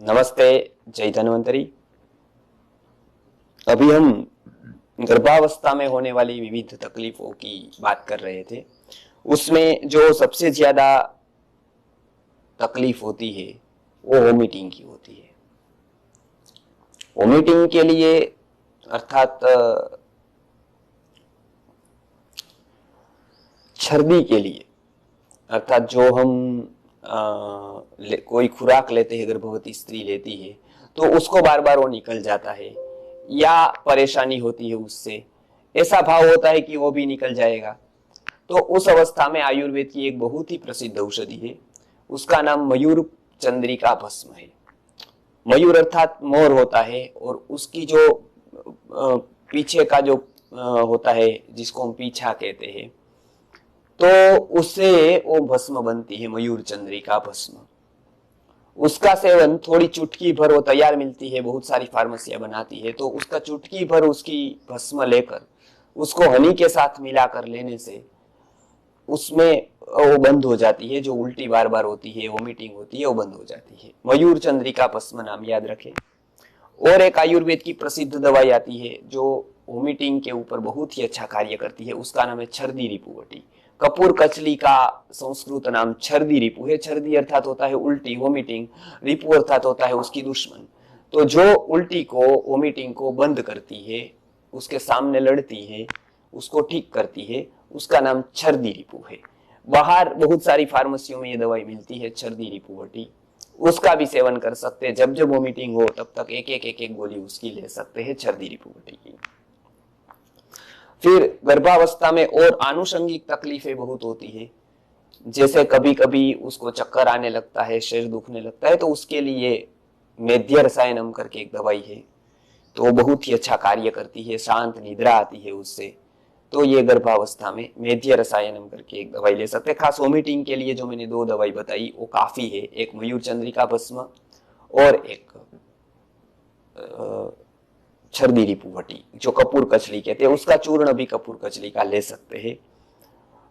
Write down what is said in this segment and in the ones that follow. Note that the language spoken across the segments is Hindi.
नमस्ते, जय धन्वंतरी। अभी हम गर्भावस्था में होने वाली विविध तकलीफों की बात कर रहे थे। उसमें जो सबसे ज्यादा तकलीफ होती है वो वोमिटिंग की होती है। वोमिटिंग के लिए अर्थात छर्दी के लिए, अर्थात जो हम कोई खुराक लेते हैं, गर्भवती स्त्री लेती है तो उसको बार बार वो निकल जाता है या परेशानी होती है, उससे ऐसा भाव होता है कि वो भी निकल जाएगा। तो उस अवस्था में आयुर्वेद की एक बहुत ही प्रसिद्ध औषधि है, उसका नाम मयूर चंद्रिका भस्म है। मयूर अर्थात मोर होता है और उसकी जो पीछे का जो होता है जिसको हम पीछा कहते हैं, तो उससे वो भस्म बनती है, मयूर चंद्रिका भस्म। उसका सेवन थोड़ी चुटकी भर वो तैयार मिलती है, बहुत सारी फार्मेसियां बनाती है, तो उसका चुटकी भर उसकी भस्म लेकर उसको हनी के साथ मिलाकर लेने से उसमें वो बंद हो जाती है। जो उल्टी बार बार होती है, वोमिटिंग होती है, वो बंद हो जाती है। मयूर चंद्रिका भस्म नाम याद रखें। और एक आयुर्वेद की प्रसिद्ध दवाई आती है जो वोमिटिंग के ऊपर बहुत ही अच्छा कार्य करती है, उसका नाम है छर्दी रिपुवटी। कपूर कचली का संस्कृत नाम छर्दी रिपु है। छर्दी अर्थात होता है उल्टी, वोमिटिंग। रिपु अर्थात होता है उसकी दुश्मन। तो जो उल्टी को, वोमिटिंग को बंद करती है, उसके सामने लड़ती है, उसको ठीक करती है, उसका नाम छर्दी रिपु है। बाहर बहुत सारी फार्मेसियों में ये दवाई मिलती है, छर्दी रिपुवटी। उसका भी सेवन कर सकते हैं। जब जब वोमिटिंग हो तब तक एक एक गोली उसकी ले सकते हैं, छर्दी रिपुवटी की। फिर गर्भावस्था में और आनुषंगिक तकलीफें बहुत होती है, जैसे कभी कभी उसको चक्कर आने लगता है, सिर दुखने लगता है, तो उसके लिए मेध्य रसायनम करके एक दवाई है, तो वो बहुत ही अच्छा कार्य करती है, शांत निद्रा आती है उससे। तो ये गर्भावस्था में मेध्य रसायनम करके एक दवाई ले सकते हैं। खास वोमिटिंग के लिए जो मैंने दो दवाई बताई वो काफी है, एक मयूर चंद्रिका भस्म और एक छर्दी रिपुवटी, जो कपूर कचली कहते हैं, उसका चूर्ण भी कपूर कचली का ले सकते हैं।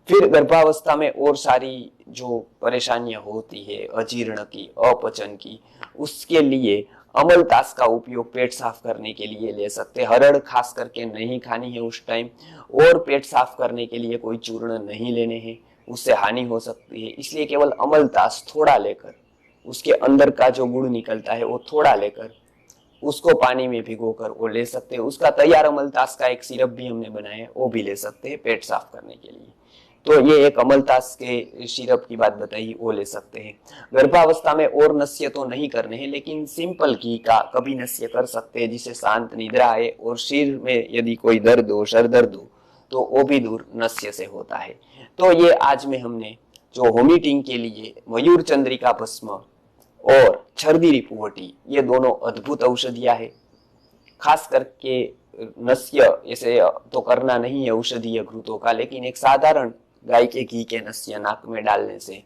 फिर गर्भावस्था में और सारी जो परेशानियां होती है, अजीर्ण की, अपचन की, उसके लिए अमलतास का उपयोग पेट साफ करने के लिए ले सकते हैं। हरड़ खास करके नहीं खानी है उस टाइम, और पेट साफ करने के लिए कोई चूर्ण नहीं लेने हैं, उससे हानि हो सकती है। इसलिए केवल अमलतास थोड़ा लेकर, उसके अंदर का जो गुड़ निकलता है वो थोड़ा लेकर उसको पानी में भिगोकर वो ले सकते हैं। उसका तैयार अमलतास का एक सिरप भी हमने बनाया है, वो भी ले सकते हैं पेट साफ करने के लिए। तो ये एक अमलतास के सिरप की बात बताई, वो ले सकते हैं। गर्भावस्था में और नस्य तो नहीं करने हैं, लेकिन सिंपल घी का कभी नस्य कर सकते हैं, जिससे शांत निद्रा आए और सिर में यदि कोई दर्द हो, सर दर्द हो, तो वो भी दूर नस्य से होता है। तो ये आज में हमने जो वोमिटिंग के लिए मयूर चंद्रिका भस्म और छर्दी रिपुवटी, ये दोनों अद्भुत औषधियां है। खास करके नस्य ऐसे तो करना नहीं है औषधीय घृतों का, लेकिन एक साधारण गाय के घी के नस्य नाक में डालने से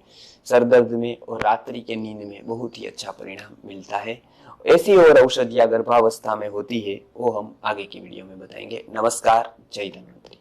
सरदर्द में और रात्रि के नींद में बहुत ही अच्छा परिणाम मिलता है। ऐसी और औषधियां गर्भावस्था में होती है वो हम आगे की वीडियो में बताएंगे। नमस्कार, जय धन्वंतरी।